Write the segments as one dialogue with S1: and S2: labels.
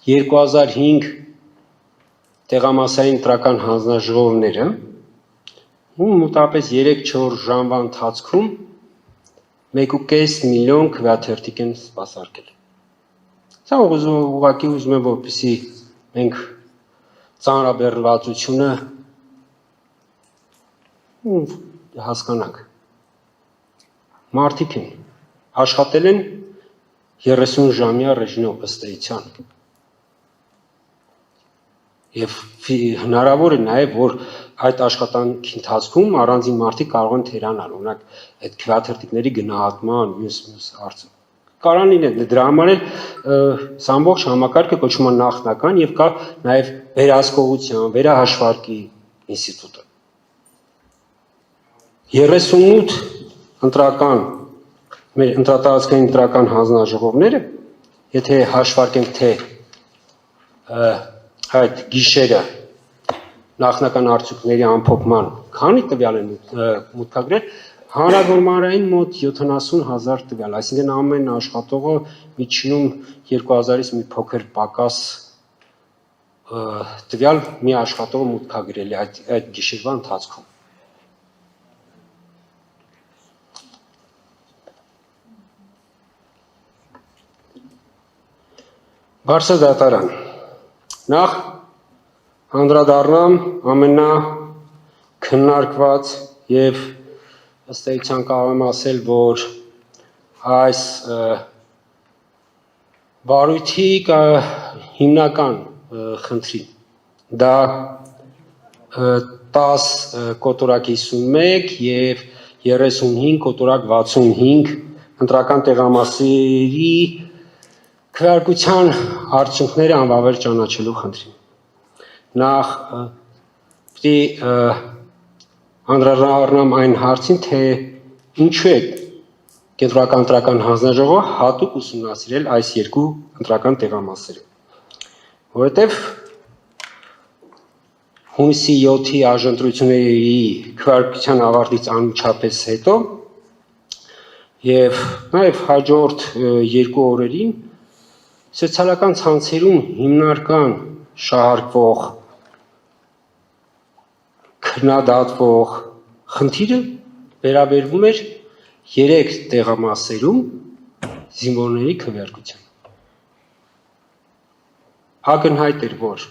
S1: 2005 տեղամասային ընտրական հանձնաժողովները մոտավորապես 3-4 ժամվա ընթացքում 1.5 միլիոն քվեաթերթիկ են սպասարկել։ Սա ուղղակի ուզում եմ, որպեսզի մենք ծանրաբեռնվածությունը հասկանանք։ Մարդիկ են, աշխատել են 30 ժամյա ռեժիմով ըստ էության։ Եվ հնարավոր է նաև, որ այդ աշխատանքի ընթացքում առանձին մարդիկ կարող են թերանալ, օրինակ այդ քվեաթերթիկների գնահատման, մյուս հարցը։ Կարող լինել, դրա համար էլ սա ամբողջ համակարգը կոչվում է նախնական եւ կա նաև վերահսկողության, վերահաշվարկի ինստիտուտը։ 38 ընտրական մեր ընտրատարածքային ընտրական հանձնաժողովները, եթե հաշվարկենք թե այդ գիշերը նախնական արդյունքների ամփոփման քանի տվյալ են մուտքագրել, հանրագորմարային մոտ 70,000 տվյալ, այսինքն ամեն աշխատողը միջինում 2000-ից մի փոքր պակաս տվյալ մի աշխատողը մուտքագրել է այդ գիշերվա ընթացքում։ Բարձրադատարան նախ անդրադառնամ ամենաքննարկված եւ ըստ էության կարող եմ ասել, որ այս վարույթի հիմնական խնդրի դա 10 կոտորակ 51 եւ 35 կոտորակ 65 ընտրական տեղամասերի քվեարկության արդյունքները անվավեր ճանաչելու խնդրին։ Նախ պիտի անդրադառնամ այն հարցին, թե ինչու է կենտրոնական ընտրական հանձնաժողովը հատուկ ուսումնասիրել այս երկու ընտրական տեղամասերը։ Որովհետև հունիսի 7-ի արժանտրությունների քվեարկության ավարտից անմիջապես հետո եւ նաեւ հաջորդ 2 օրերին սոցիալական ցանցերում հիմնական շահարկվող քննադատվող խնդիրը վերաբերվում էր 3 տեղամասերում զինվորների քվեարկության։ Ակնհայտ էր, որ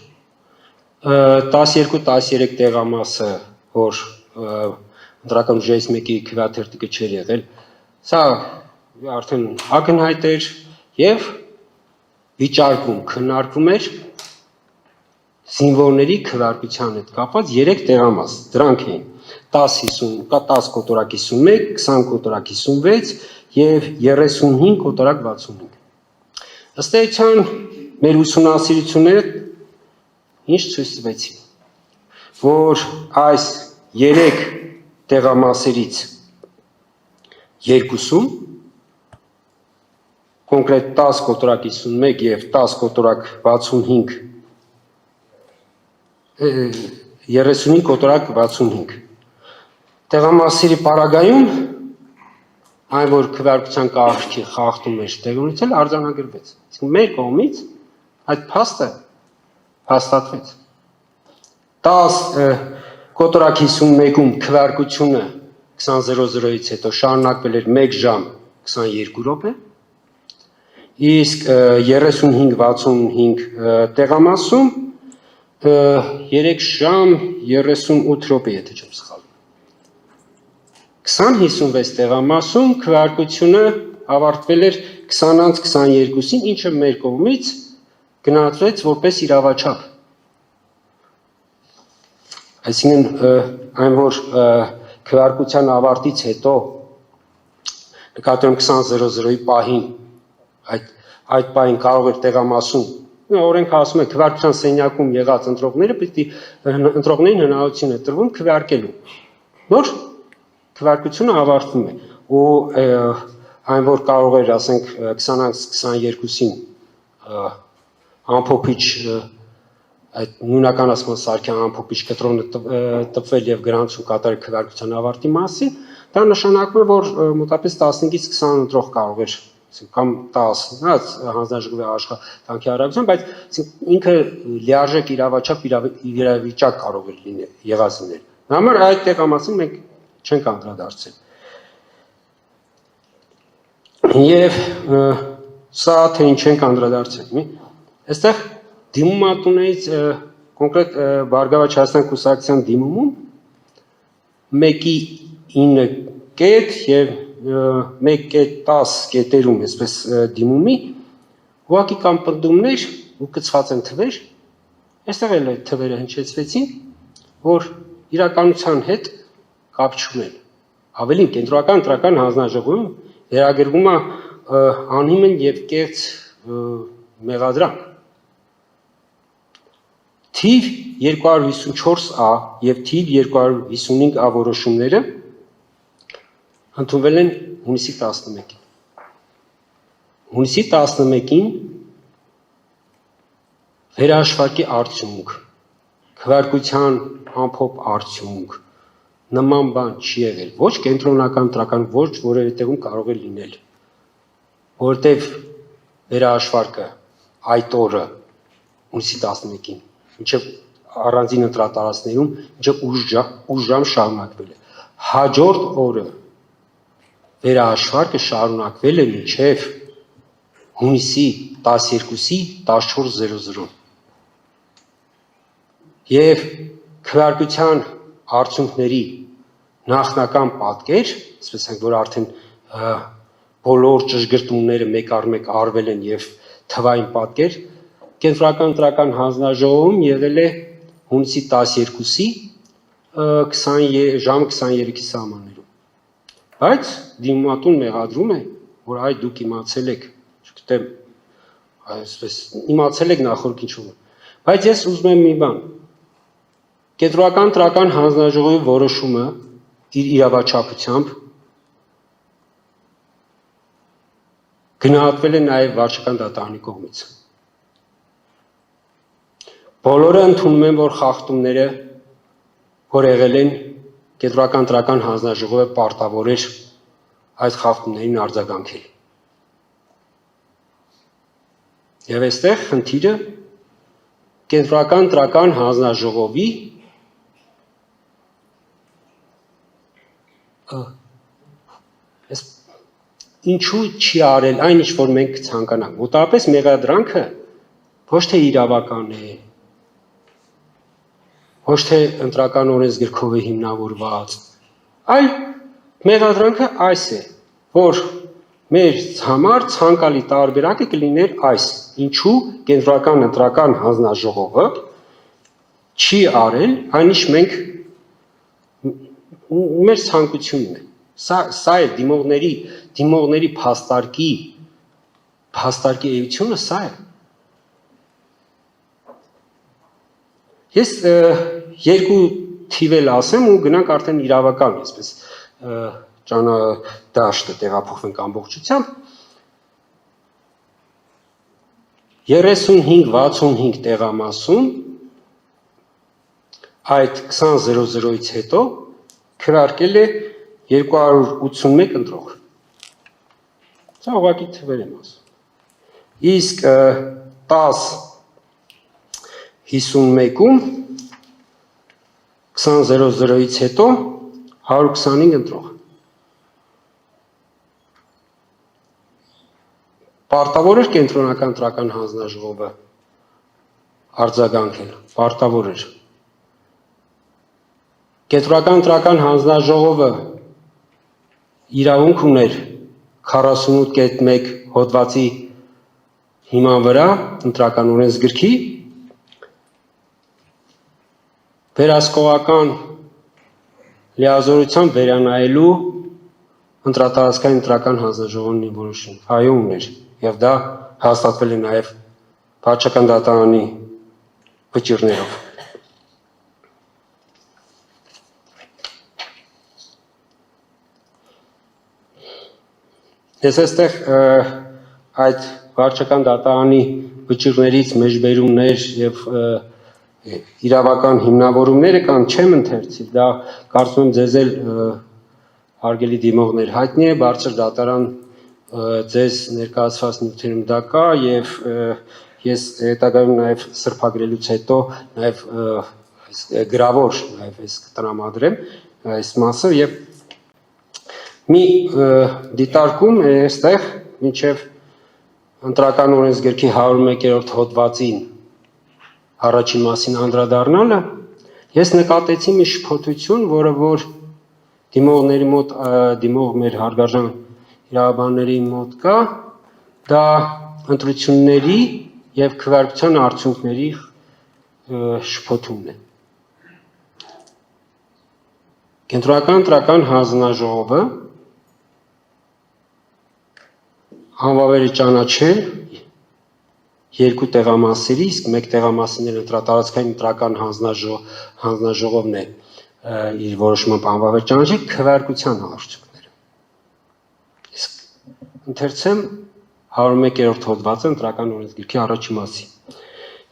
S1: 12-13 տեղամասը, որ ընտրական ուժերից մեկի քվեաթերթիկը չէր եղել, սա արդեն ակնհայտ էր եւ վիճարկում քննարկվում էր զինվորների քվեարկության հետ կապված 3 տեղամաս, դրանք էին 10 կոտորակ 51, 20 կոտորակ 56 եւ 35 կոտորակ 65։ Ըստ էության մեր ուսումնասիրությունները ինչ ցույց տվեցին, որ այս 3 տեղամասերից երկուսում կոնկրետ 10 կոտորակ 51 եւ 10 կոտորակ 65 35 կոտորակ 65 տեղամասերի պարագայում այն որ քվեարկության կարգի խախտում էր տեղի ունեցել արձանագրվեց։ Իսկ մեր կողմից այդ փաստը հաստատվեց։ 10 կոտորակ 51-ում քվեարկությունը 20:00-ից հետո շարունակվել էր 1 ժամ 22 րոպե, իսկ 35-65 տեղամասում 3 ժամ 38 րոպե, եթե չեմ սխալվում։ 20-56 տեղամասում քվեարկությունը ավարտվել էր 20:22-ին, ինչը մեր կողմից գնահատվեց որպես իրավաչափ։ Այսինքն այն որ քվեարկության ավարտից հետո նկատի ունեմ 20:00-ի պահին այդ պահին կարող էր տեղամասում օրենքը ասում է քվեարկության սենյակում եղած ընտրողներին հնարավորություն է տրվում քվեարկելու։ Նոր քվեարկությունը ավարտվում է ու այն որ կարող էր ասենք 20-22-ին ամփոփիչ այդ նույնականացման սարքի ամփոփիչ կտրոնը տպվել եւ գրանցում կատարել քվեարկության ավարտի մասին, դա նշանակում է որ մոտավորապես 15-ից 20 ընտրող կարող էր կամ 10 հանձնաժողովի աշխատանքի առավելություն, բայց ինքը լիարժեք իրավաչափ իրավիճակ կարող է լինել եղած լինել։ Համար այդ տեղամասին մենք չենք անդրադարձել։ Եվ սա թե ինչ ենք անդրադարձել։ Այստեղ դիմումատուներից կոնկրետ Բարգավաճ Հայաստան կուսակցության դիմումում 1.9 կետ եւ 1.10 կետերում, այսպես դիմումի, ուղղակի կամ պնդումներ ու կցված են թվեր, այստեղ էլ այդ թվերը հնչեցվեցին, որ իրականության հետ կապ չունեն։ Ավելին կենտրոնական ընտրական հանձնաժողովում վերագրվում է անհիմն եւ կեղծ մեղադրանք։ Թիվ 254A եւ թիվ 255A որոշումները ընդունվել են հունիսի 11-ին։ Հունիսի 11-ին վերահաշվարկի արդյունք, քվեարկության ամփոփ արդյունք, նման բան չի եղել, ոչ կենտրոնական ընտրական, ոչ որևէ տեղում կարող է լինել, որովհետև վերահաշվարկը այդ օրը հունիսի 11-ին, մինչև առանձին ընտրատարածքներում, մինչև ուշ ժամ շարունակվել է։ Հաջորդ օրը վերահաշվարկը շարունակվել է մինչև հունիսի 12-ի 14:00 եւ քվեարկության արդյունքների նախնական պատկեր, ասես ենք, որ արդեն բոլոր ճշգրտումները մեկ առ մեկ արվել են եւ թվային պատկեր, կենտրոնական ընտրական հանձնաժողովում եղել է հունիսի 12-ի ժամը 23-ի սահմաններում։ Բայց դիմումատուն մեղադրում է, որ այ դուք իմացել եք, չգիտեմ, այսպես իմացել եք նախորդ ինչ-որ։ Բայց ես ուզում եմ մի բան։ Կենտրոնական ընտրական հանձնաժողովի որոշումը իր իրավաչափությամբ գնահատվել է նաև վարչական դատարանի կողմից։ Բոլորը ընդունում են, որ խախտումները, որ եղել են, կենտրոնական ընտրական հանձնաժողովը պարտավոր էր այդ խախտումներին արձագանքել։ Եվ այստեղ խնդիրը կենտրոնական ընտրական հանձնաժողովի ինչու չի արել այն, ինչ որ մենք ցանկանանք։ Մոտավորապես մեղադրանքը ոչ թե իրավական է, ոչ թե ընտրական օրենսգրքով է հիմնավորված, այլ մեղադրանքը այս է, որ մեր համար ցանկալի տարբերակը կլիներ այս, ինչու կենտրոնական ընտրական հանձնաժողովը չի արել այն, ինչ մենք մեր ցանկությունն է։ Սա է դիմողների փաստարկի էությունը սա է։ Ես երկու թիվ էլ ասեմ ու գնանք արդեն իրավական, այսպես ճանադաշտը տեղափոխվենք ամբողջությամբ։ 35-65 տեղամասում այդ 20:00-ից հետո քվեարկել է 281 ընտրող։ Սա ուղղակի թվեր եմ ասում։ Իսկ 10:51-ում 20:00-ից հետո 125 ընտրող։ Պարտավոր էր կենտրոնական ընտրական հանձնաժողովը արձագանքել, պարտավոր էր։ Կենտրոնական ընտրական հանձնաժողովը իրավունք ուներ 48.1 հոդվածի հիման վրա ընտրական օրենսգրքի վերահսկողական լիազորությամբ վերանայելու ընտրատարածքային ընտրական հանձնաժողովի որոշում։ Այո, ուներ, եւ դա հաստատվել է նաեւ վարչական դատարանի վճիռներով։ Ես այստեղ այդ վարչական դատարանի վճիռներից մեջբերումներ եւ իրավական հիմնավորումները կան, չեմ ընթերցել, դա կարծում եմ ձեզ էլ հարգելի դիմողներ հայտնի է, բարձր դատարան ձեզ ներկայացված նյութերում դա կա եւ ես հետագայում նաեւ սրբագրելուց հետո նաեւ գրավոր նաեւ այս կտրամադրեմ այս մասը եւ մի դիտարկում է այստեղ մինչեւ ընտրական օրենսգրքի 101-րդ հոդվածին առաջին մասին անդրադառնալը ես նկատեցի մի շփոթություն, որը որ դիմողների մոտ դիմող մեր հարգարժան իրավաբանների մոտ կա, դա ընտրությունների եւ քվեարկության արդյունքների շփոթումն է։ Կենտրոնական ընտրական հանձնաժողովը անվավեր է ճանաչել երկու տեղամասերի, իսկ մեկ տեղամասին ընտրատարածքային ընտրական հանձնաժողովն է իր որոշմամբ անվավեր ճանաչել քվեարկության արդյունքները։ Իսկ ընթերցեմ 101-րդ հոդվածը ընտրական օրենսգրքի առաջին մասի։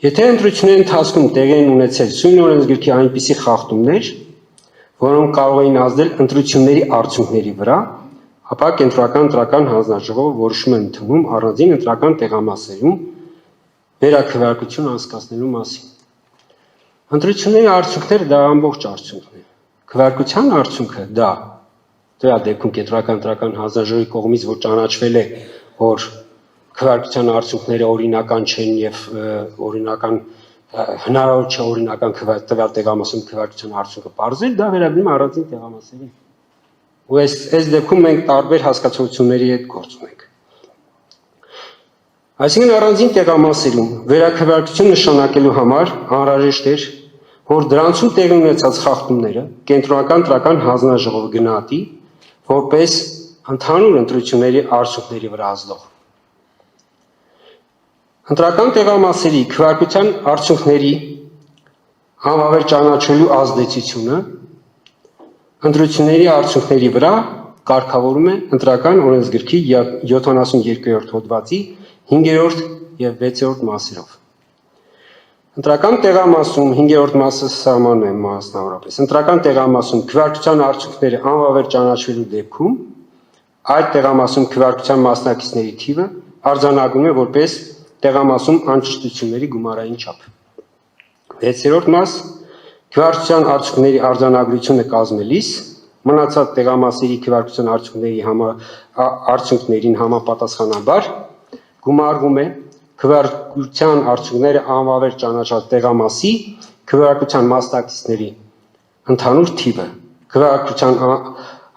S1: Եթե ընտրությունների ընթացքում տեղի են ունեցել սույն օրենսգրքի այնպիսի խախտումներ, որոնք կարող էին ազդել ընտրությունների արդյունքների վրա, ապա կենտրոնական ընտրական հանձնաժողովը որոշում է ընդունում առանձին ընտրական տեղամասերում վերաքվեարկություն անցկացնելու մասին։ Ընտրությունների արդյունքները դա ամբողջ արդյունքն է։ Քվեարկության արդյունքը դա դրա դեպքում կենտրոնական ընտրական հանձնաժողովի կողմից որ ճանաչվել է, որ քվեարկության արդյունքները օրինական չեն եւ օրինական հնարավոր չէ օրինական տվյալ տեղամասում քվեարկության արդյունքը բարձել, դա վերաբերում է առանձին տեղամասերին։ Ու այս դեպքում մենք տարբեր հասկացությունների հետ գործ ունենք։ Այսինքն առանձին տեղամասերում վերաքվեարկություն նշանակելու համար անհրաժեշտ էր, որ դրանցում տեղի ունեցած խախտումները կենտրոնական ընտրական հանձնաժողովը գնահատի որպես ընդհանուր ընտրությունների արդյունքների վրա ազդող։ Ընտրական տեղամասերի քվեարկության արդյունքների անվավեր ճանաչելու ազդեցությունը ընտրությունների արդյունքների վրա կարգավորում է ընտրական օրենսգրքի 72-րդ հոդվածի 5-րդ եւ 6-րդ մասերով։ Ընտրական տեղամասում 5-րդ մասը սահմանում է մասնավորապես։ Ընտրական տեղամասում քվեարկության արդյունքները անվավեր ճանաչվելու դեպքում այդ տեղամասում քվեարկության մասնակիցների թիվը արձանագրվում է որպես տեղամասում անճշտությունների գումարային չափ։ 6-րդ մաս քվեարկության արդյունքների արձանագրությունը կազմելիս մնացած տեղամասերի քվեարկության արդյունքներին համապատասխանաբար գումարվում է քվեարկության արդյունքները անվավեր ճանաչած տեղամասի քվեարկության մասնակիցների ընդհանուր թիվը, քվեարկության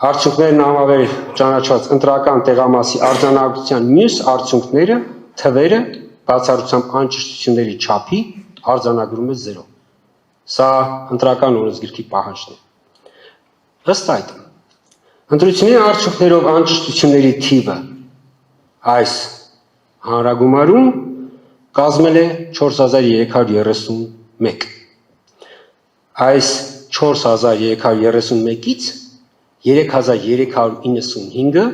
S1: արդյունքներն անվավեր ճանաչված ընտրական տեղամասի արձանագրության մյուս արդյունքները, թվերը բացառությամբ անճշտությունների չափի արձանագրում է 0։ Սա ընտրական օրենսգրքի պահանջն է։ Ըստ այդ, ընտրությունների արդյունքներով անճշտությունների թիվը այս հանրագումարում կազմել է 4331։ Այս 4331-ից 3395-ը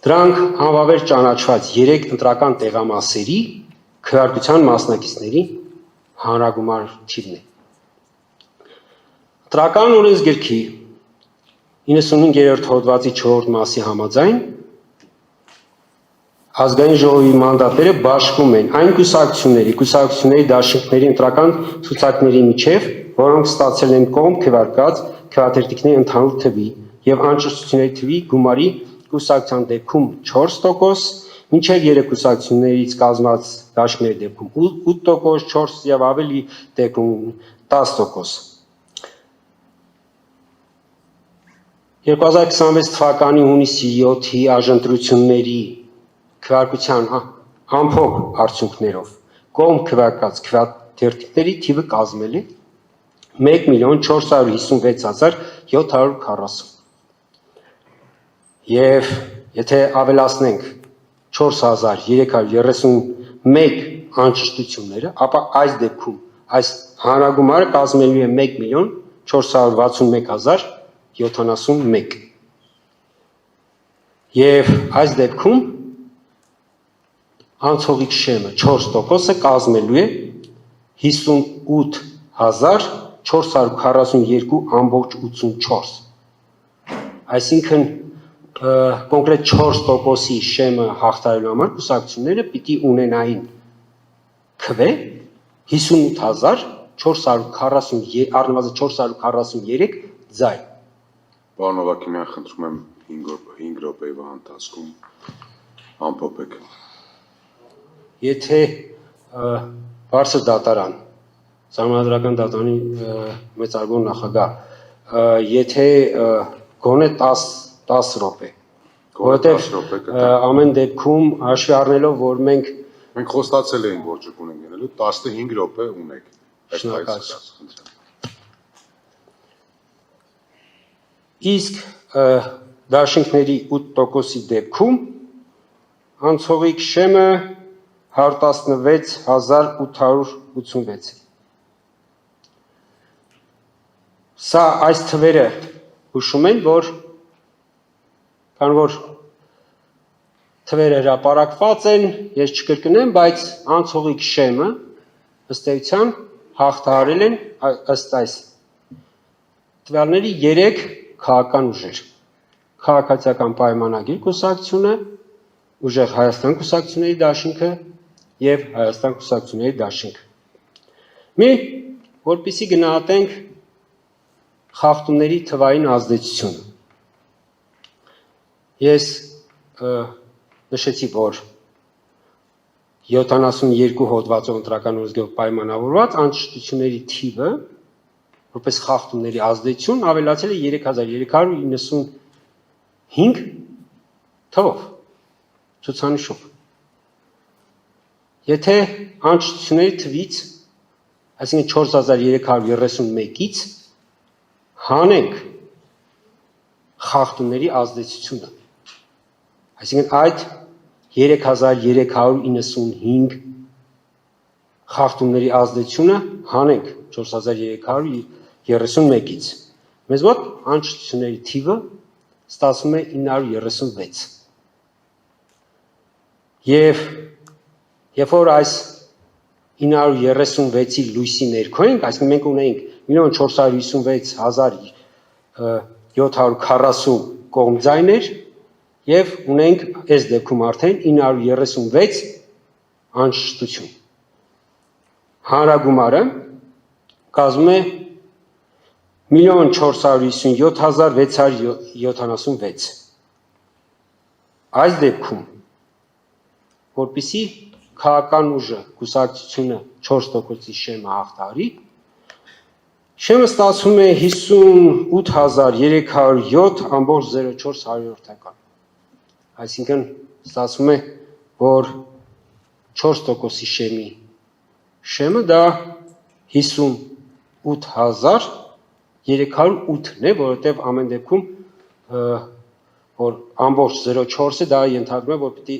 S1: դրանք անվավեր ճանաչված 3 ընտրական տեղամասերի քվեարկության մասնակիցների հանրագումար թիվն է։ Ընտրական օրենսգրքի 95-րդ հոդվածի 4-րդ մասի համաձայն ազգային ժողովի մանդատները բաշխվում են այն կուսակցությունների դաշինքների ընտրական ցուցակների միջև, որոնք ստացել են կողմ քվեարկած քվեաթերթիկների ընդհանուր թվի եւ անճշտությունների թվի գումարի կուսակցության դեպքում 4%, մինչև 3 կուսակցություններից կազմված դաշինքների դեպքում 8%, 4 եւ ավելի դեպքում 10%։ 2026 թվականի հունիսի 7-ի արժանտրությունների քվեարկության ամփոփ արդյունքներով կողմ քվեարկած քվեաթերթիկների թիվը կազմել է 1,456,740 եւ եթե ավելացնենք 4331 անճշտությունները, ապա այս դեպքում այս հանրագումարը կազմելու է 1,461,071 եւ այս դեպքում անցողիկ շեմը 4%-ը կազմելու է 58,442,84։ Այսինքն կոնկրետ 4%-ի շեմը հաղթարելու համար կուսակցությունները պիտի ունենային քվե 58,440 առնվազն 443 ձայն։
S2: Պարոն Ավագիմյան, խնդրում եմ 5 րոպեվա ընթացքում ամփոփեք։
S1: Եթե բարձր դատարան, Սահմանադրական դատարանի մեծարգո նախագահ, եթե գոնե 10 րոպե, որովհետև ամեն դեպքում հաշվի առնելով, որ մենք
S2: խոստացել էինք, որ ճկուն ենք գնելու, 15 րոպե ունեք։
S1: Շնորհակալություն։ Իսկ դաշինքների 8%-ի դեպքում անցողիկ շեմը 116886 է։ Սա այս թվերը հուշում են, քանի որ թվերը հրապարակված են, ես չկրկնեմ, բայց անցողիկ շեմը ըստ էության հաղթահարել են ըստ այս տվյալների 3 քաղաքական ուժեր. Քաղաքացիական պայմանագիր կուսակցությունը, Ուժեղ Հայաստան կուսակցությունների դաշինքը եւ Հայաստան կուսակցությունների դաշինքը։ Որպեսզի գնահատենք խախտումների թվային ազդեցությունը։ Ես նշեցի, որ 72 հոդվածով ընտրական օրենսգրքով պայմանավորված անճշտությունների թիվը, որպես խախտումների ազդեցություն, ավելացել է 3395 թվով, ցուցանիշով։ Եթե անճշտությունների թվից, այսինքն 4331-ից հանենք խախտումների ազդեցությունը, այսինքն այդ 3395 խախտումների ազդեցությունը հանենք 4331-ից, մեզ մոտ անճշտությունների թիվը ստացվում է 936։ Եվ երբ որ այս 936-ի լույսի ներքո ենք, այսինքն մենք ունենք 1,456,740 կողմձայներ եւ ունենք այս դեպքում արդեն 936 անճշտություն։ Հանրագումարը կազմում է 1,457,676։ Այս դեպքում, որպեսզի քաղաքական ուժը կուսակցությունը 4%-ի շեմը հաղթահարի, շեմը ստացվում է 58307.04%։ Այսինքն ստացվում է, որ 4%-ի շեմը դա 58308-ն է, որովհետև ամեն դեպքում որ ամբողջ 0.4-ը դա ենթադրում է, որ պիտի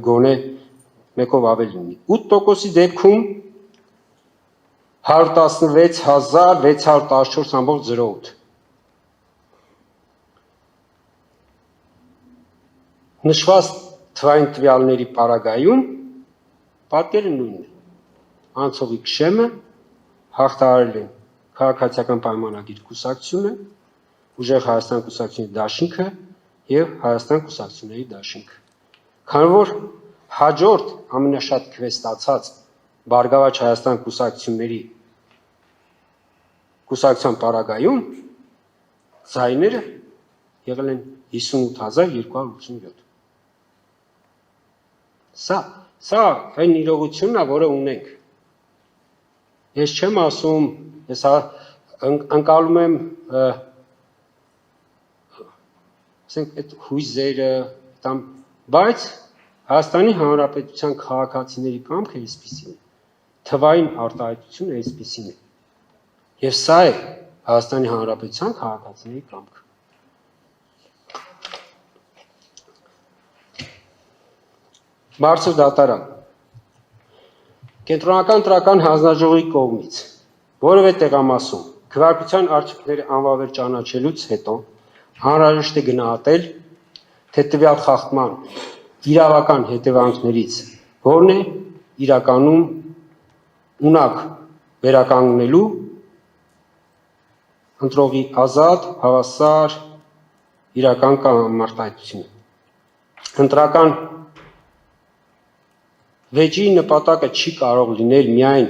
S1: գոնե մեկով ավելի լինի։ 8%-ի դեպքում 116614.08։ Նշված թվային տվյալների պարագայում պատկերը նույնն է։ Անցողիկ շեմը հաղթահարել են քաղաքացիական պայմանագիր կուսակցությունը, Ուժեղ Հայաստան կուսակցությունների դաշինքը եւ Հայաստան կուսակցությունների դաշինքը։ Քանի որ հաջորդ ամենաշատ քվե ստացած Բարգավաճ Հայաստան կուսակցության պարագայում ձայները եղել են 58287։ Սա այն իրողությունն է, որը ունենք։ Ես չեմ ասում, ես ընկալում եմ ասենք այդ հույզերը, բայց Հայաստանի Հանրապետության քաղաքացիների կամքը այսպիսին է, թվային արտահայտությունը այսպիսին է։ Եվ սա է Հայաստանի Հանրապետության քաղաքացիների կամքը։ Բարձր դատարան Կենտրոնական ընտրական հանձնաժողովի կողմից որևէ տեղամասում քվեարկության արդյունքները անվավեր ճանաչելուց հետո անհրաժեշտ է գնահատել, թե տվյալ խախտման իրավական հետևանքներից որն է իրականում ունակ վերականգնելու ընտրողի ազատ, հավասար իրական կամ արտահայտությունը։ Ընտրական վեճի նպատակը չի կարող լինել միայն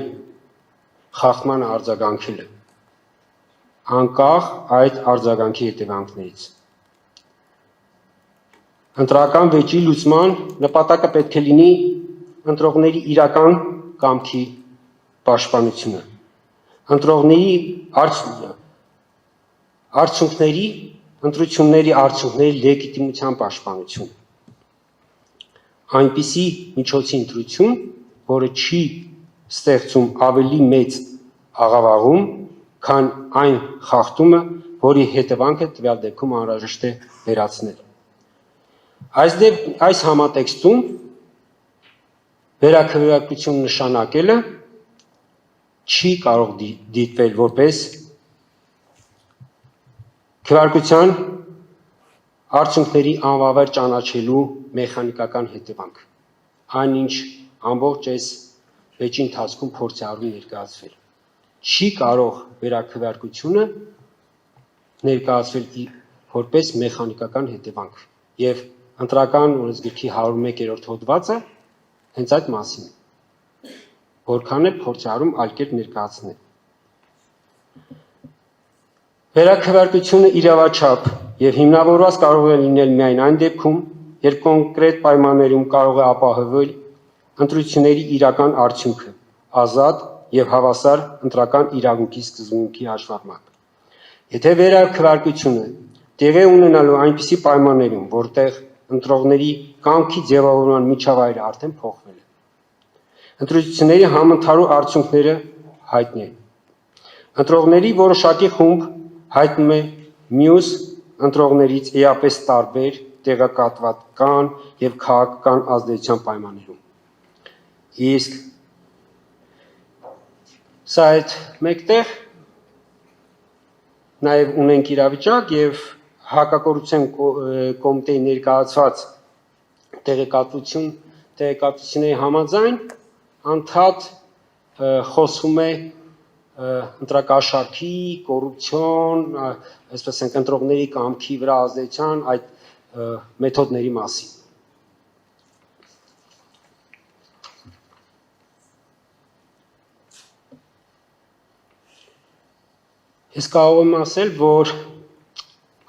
S1: խախտման արձագանքելը, անկախ այդ արձագանքի հետևանքներից։ Ընտրական վեճի լուծման նպատակը պետք է լինի ընտրողների իրական կամքի պաշտպանությունը, ընտրողների ընտրությունների արդյունքների լեգիտիմության պաշտպանություն, այնպիսի միջոցի ընտրություն, որը չի ստեղծում ավելի մեծ աղավաղում, քան այն խախտումը, որի հետևանքը տվյալ դեպքում անհրաժեշտ է վերացնել։ Այս համատեքստում վերաքվեարկություն նշանակելը չի կարող դիտվել որպես քվեարկության արդյունքների անվավեր ճանաչելու մեխանիկական հետևանք, այնինչ ամբողջ այս վեճի ընթացքում փորձ է արվում ներկայացվել։ Չի կարող վերաքվեարկությունը ներկայացվել որպես մեխանիկական հետևանք, եւ ընտրական օրենսգրքի 101-րդ հոդվածը հենց այդ մասին է, որքան է փորձ արում այլ կերպ ներկայացնել։ Վերաքվեարկությունը իրավաչափ եւ հիմնավորված կարող է լինել միայն այն դեպքում, երբ կոնկրետ պայմաններում կարող է ապահովել ընտրությունների իրական արդյունքը, ազատ եւ հավասար ընտրական իրավունքի սկզբունքի հաշվառմամբ։ Եթե վերաքվեարկությունը տեղի ունենալու այնպիսի պայմաններում, որտեղ ընտրողների կամքի ձևավորման միջավայրը արդեն փոխվել է, ընտրությունների համընդհանուր արդյունքները հայտնի են։ Ընտրողների որոշակի խումբ հայտնում է մյուս ընտրողներից էապես տարբեր տեղեկատվական եւ քաղաքական ազդեցության պայմաններում։ Իսկ սա այդ մեկտեղ նաեւ ունենք իրավիճակ եւ հակակոռուպցիոն կոմիտեի ներկայացված տեղեկատվությունների համաձայն անդադ խոսում է ընտրակաշառքի, կոռուպցիոն, այսպես են ընտրողների կամքի վրա ազդեցության այդ մեթոդների մասին։ Ես կարող եմ ասել, որ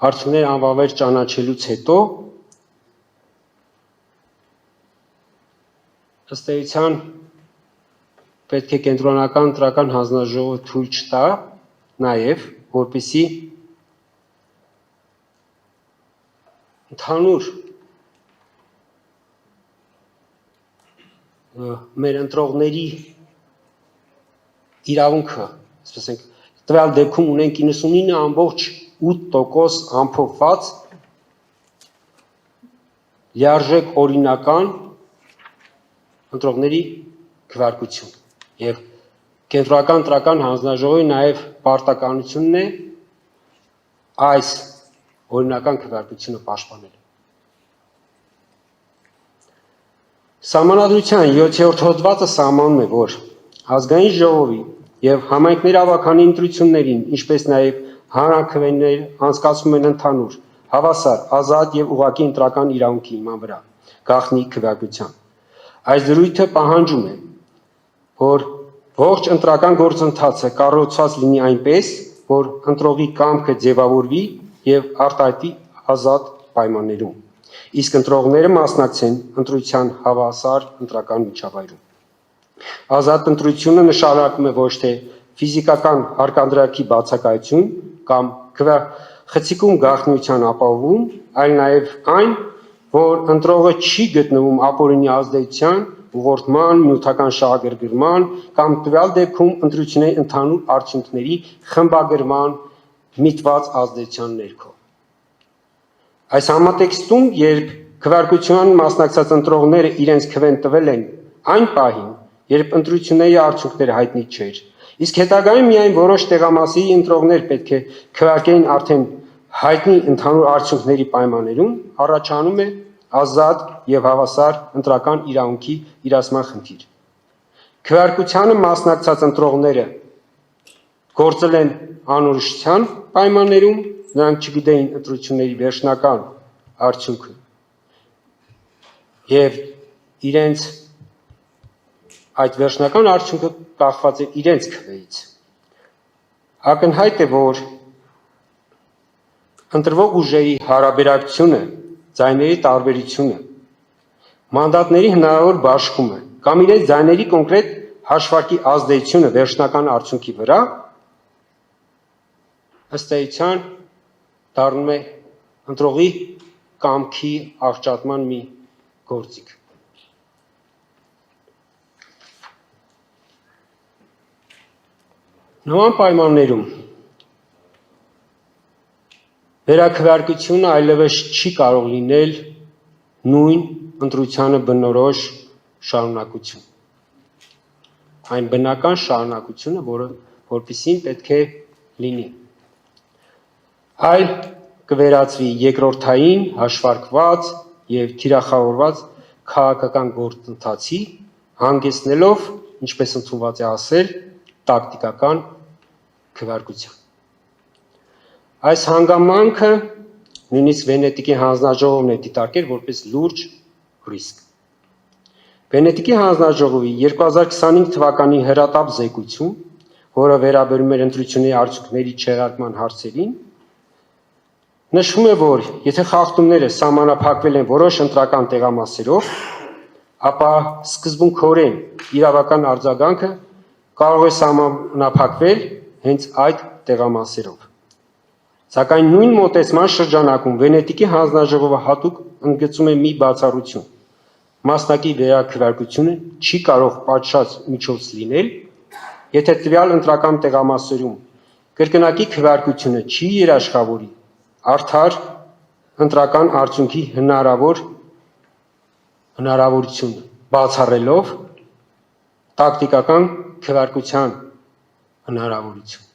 S1: արդյունքները անվավեր ճանաչելուց հետո ըստ էության պետք է կենտրոնական ընտրական հանձնաժողովը թույլ չտա նաև, որպեսզի ընդհանուր մեր ընտրողների իրավունքը, ասես ենք, տվյալ դեպքում ունենք 99.8% ամփոփված լիարժեք օրինական ընտրողների քվեարկություն եւ կենտրոնական ընտրական հանձնաժողովի նաեւ պարտականությունն է այս օրինական քվեարկությունը պաշտպանել։ Սահմանադրության 7-րդ հոդվածը սահմանում է, որ ազգային ժողովի եւ համայնքների ավագանի ընտրություններին, ինչպես նաեւ հանրաքվեներ անցկացվում են ընդհանուր, հավասար, ազատ եւ ուղղակի ընտրական իրավունքի հիման վրա, գաղտնի քվեարկության։ Այս դրույթը պահանջում է, որ ողջ ընտրական գործընթացը կառուցված լինի այնպես, որ ընտրողի կամքը ձևավորվի եւ արտահայտվի ազատ պայմաններում, իսկ ընտրողները մասնակցեն ընտրության հավասար ընտրական միջավայրում։ Ազատ ընտրությունը նշանակում է ոչ թե ֆիզիկական հարկադրակի բացակայություն կամ խցիկում գաղտնիության ապահովում, այլ նաեւ այն, որ ընտրողը չի գտնվում ապօրինի ազդեցության, ուղղորդման, նյութական շահագրգռման կամ տվյալ դեպքում ընտրությունների ընդհանուր արդյունքների խմբագրման միտված ազդեցության ներքո։ Այս համատեքստում, երբ քվեարկության մասնակցած ընտրողները իրենց քվեն տվել են այն պահին, երբ ընտրությունների արդյունքները հայտնի չէր, իսկ հետագայում միայն որոշ տեղամասի ընտրողներ պետք է քվեարկեին արդեն հայտնի ընդհանուր արդյունքների պայմաններում, առաջանում է ազատ եւ հավասար ընտրական իրավունքի իրացման խնդիր։ Քվեարկությանը մասնակցած ընտրողները գործել են անորոշության պայմաններում նրանք չգիտեին ընտրությունների վերջնական արդյունքը եւ իրենց այդ վերջնական արդյունքը կախված է իրենց քվեից։ Ակնհայտ է, որ ընտրվող ուժերի հարաբերակցությունը, ձայների տարբերությունը, մանդատների հնարավոր բաշխումը կամ իրենց ձայների կոնկրետ հաշվարկի ազդեցությունը վերջնական արդյունքի վրա ըստ էության դառնում է ընտրողի կամքի առճատման մի գործիք։ Նման պայմաններում վերաքվեարկությունը այլևս չի կարող լինել նույն ընտրությանը բնորոշ շարունակություն։ Այն բնական շարունակությունը, որպեսզի պետք է լինի։ Այլ կվերածվի երկրորդային, հաշվարկված եւ թիրախավորված քաղաքական գործընթացի, հանգեցնելով, ինչպես ընդունված է ասել, տակտիկական քվեարկության։ Այս հանգամանքը նույնիսկ Վենետիկի հանձնաժողովն է դիտարկել որպես լուրջ ռիսկ։ Վենետիկի հանձնաժողովի 2025 թվականի հրատապ զեկույցում, որը վերաբերում էր ընտրությունների արդյունքների չեղարկման հարցերին, նշվում է, որ եթե խախտումները սահմանափակվել են որոշ ընտրական տեղամասերով, ապա սկզբունքորեն իրավական արձագանքը կարող է սահմանափակվել հենց այդ տեղամասերով։ Սակայն նույն մոտեցման շրջանակում Վենետիկի հանձնաժողովը հատուկ ընդգծում է մի բացառություն. մասնակի վերաքվեարկությունը չի կարող պատշաճ միջոց լինել, եթե տվյալ ընտրական տեղամասերում կրկնակի քվեարկությունը չի երաշխավորի արդար ընտրական արդյունքի հնարավորությունը, բացառելով տակտիկական քվեարկության հնարավորություն։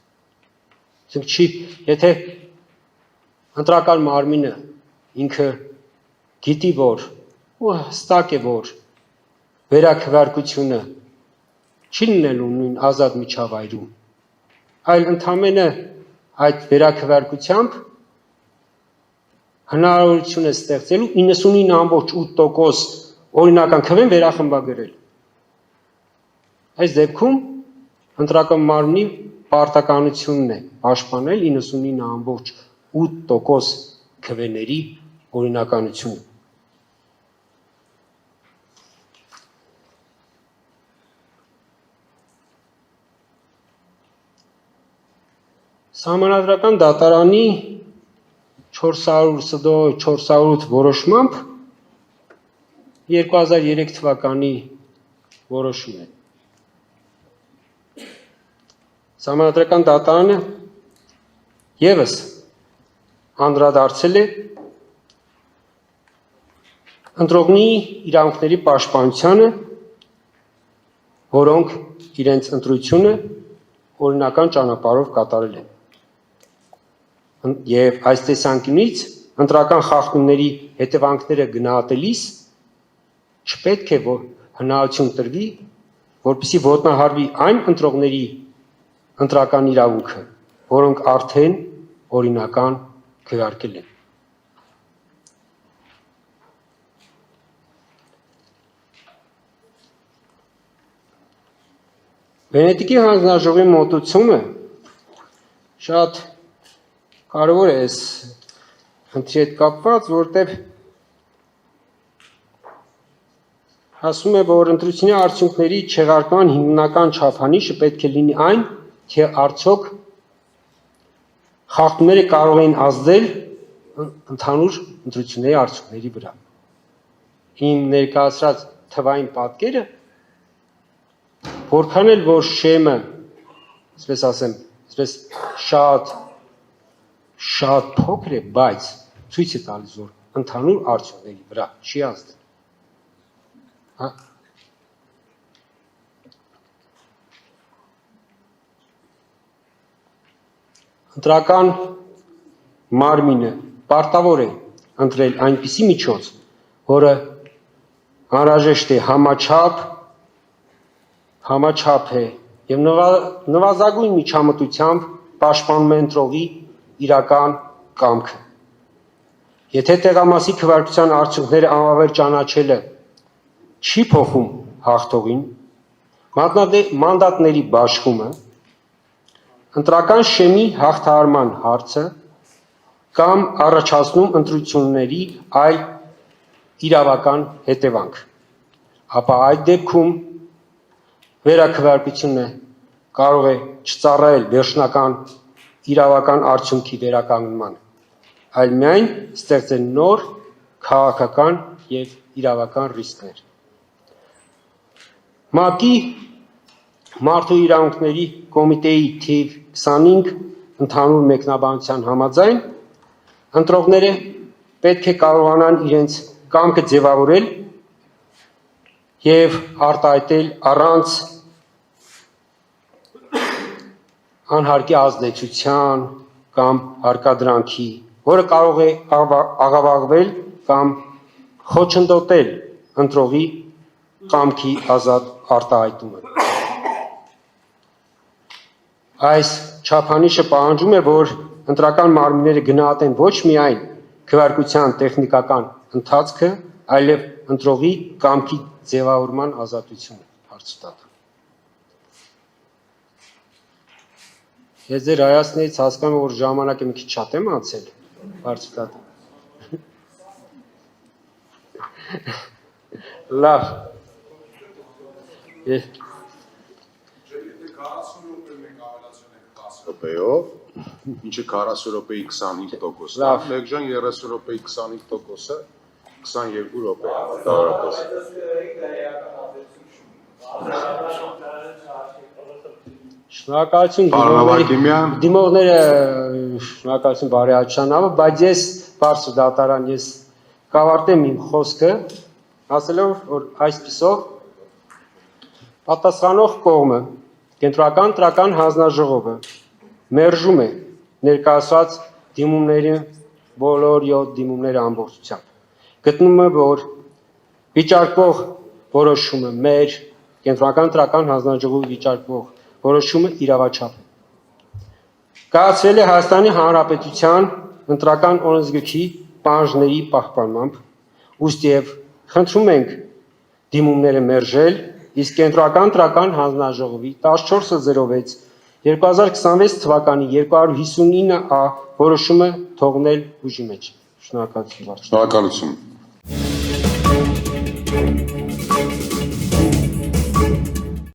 S1: Եթե ընտրական մարմինը ինքը գիտի, որ ու հստակ է, որ վերաքվեարկությունը չի լինելու նույն ազատ միջավայրում, այլ ընդամենը այդ վերաքվեարկությամբ հնարավորություն է ստեղծելու 99.8% օրինական քվեն վերախմբագրել։ Այս դեպքում ընտրական մարմնի պարտականությունն է պաշտպանել 99.8% քվեների օրինականությունը։ Սահմանադրական դատարանի 408 որոշմամբ 2003 թվականի որոշում է։ Սահմանադրական դատարանը ևս անդրադարձել է ընտրողների իրավունքների պաշտպանությանը, որոնք իրենց ընտրությունը օրինական ճանապարհով կատարել են։ Եվ այս տեսանկյունից ընտրական խախտումների հետևանքները գնահատելիս չպետք է որ հնարավորություն տրվի, որպեսզի ոտնահարվի այն ընտրողների ընտրական իրավունքը, որոնք արդեն օրինական քվեարկել են։ Վենետիկի հանձնաժողովի մոտեցումը շատ կարևոր է այս խնդրի հետ կապված, որտեղ ասում է, որ ընտրությունների արդյունքների չեղարկման հիմնական չափանիշը պետք է լինի այն, թե արդյոք խախտումները կարող էին ազդել ընդհանուր ընտրությունների արդյունքների վրա։ Իմ ներկայացրած թվային պատկերը, որքան էլ որ շեմը, այսպես ասեմ, այսպես շատ փոքր է, բայց ցույց է տալիս, որ ընդհանուր արդյունքների վրա չի ազդել։ Հա։ Ընտրական մարմինը պարտավոր է ընտրել այնպիսի միջոց, որը անհրաժեշտ է համաչափ է եւ նվազագույն միջամտությամբ պաշտպանում է ընտրողի իրական կամքը։ Եթե տեղամասի քվեարկության արդյունքները անվավեր ճանաչելը չի փոխում հաղթողին, մանդատների բաշխումը, ընտրական շեմի հաղթահարման հարցը կամ առաջացնում ընտրությունների այլ իրավական հետևանք, ապա այդ դեպքում վերաքվեարկությունը կարող է չծառայել վերջնական իրավական արդյունքի վերականգնմանը, այլ միայն ստեղծել նոր քաղաքական եւ իրավական ռիսկներ։ ՄԱԿ-ի Մարդու իրավունքների կոմիտեի թիվ 25 ընդհանուր մեկնաբանության համաձայն ընտրողները պետք է կարողանան իրենց կամքը ձևավորել եւ արտահայտել առանց անհարկի ազդեցության կամ հարկադրանքի, որը կարող է աղավաղվել կամ խոչընդոտել ընտրողի կամքի ազատ արտահայտումը։ Այս չափանիշը պահանջում է, որ ընտրական մարմինները գնահատեն ոչ միայն քվեարկության տեխնիկական ընթացքը, այլև ընտրողի կամքի ձևավորման ազատությունը, հարցուտատ։ Ես ձեր հայացքներից հասկանում եմ, որ ժամանակը մի քիչ շատ եմ անցել, հարցուտատ։ Լավ։
S2: րոպեով, ինչը 40 րոպեի 25%-ն է, մեկ ժամ 30 րոպեի 25%-ը 22 րոպե մոտավորապես։
S1: Շնորհակալություն դիմողները, շնորհակալություն Բարի Աջանավը, բայց ես բարձր դատարան ես կավարտեմ իմ խոսքը, ասելով, որ այսպիսով պատասխանող կողմը, Կենտրոնական ընտրական հանձնաժողովը մերժում է ներկայացված դիմումների բոլոր 7 դիմումները ամբողջությամբ։ Գտնում է, որ վիճարկվող որոշումը մեր Կենտրոնական ընտրական հանձնաժողովի վիճարկվող որոշումը իրավաչափ է։ Կայացրել է Հայաստանի Հանրապետության ընտրական օրենսգրքի պահանջների պահպանմամբ, ուստի եւ խնդրում ենք դիմումները մերժել, իսկ Կենտրոնական ընտրական հանձնաժողովի 1406 2026 թվականի 259A որոշումը թողնել ուժի մեջ։ Շնորհակալություն։
S2: Շնորհակալություն։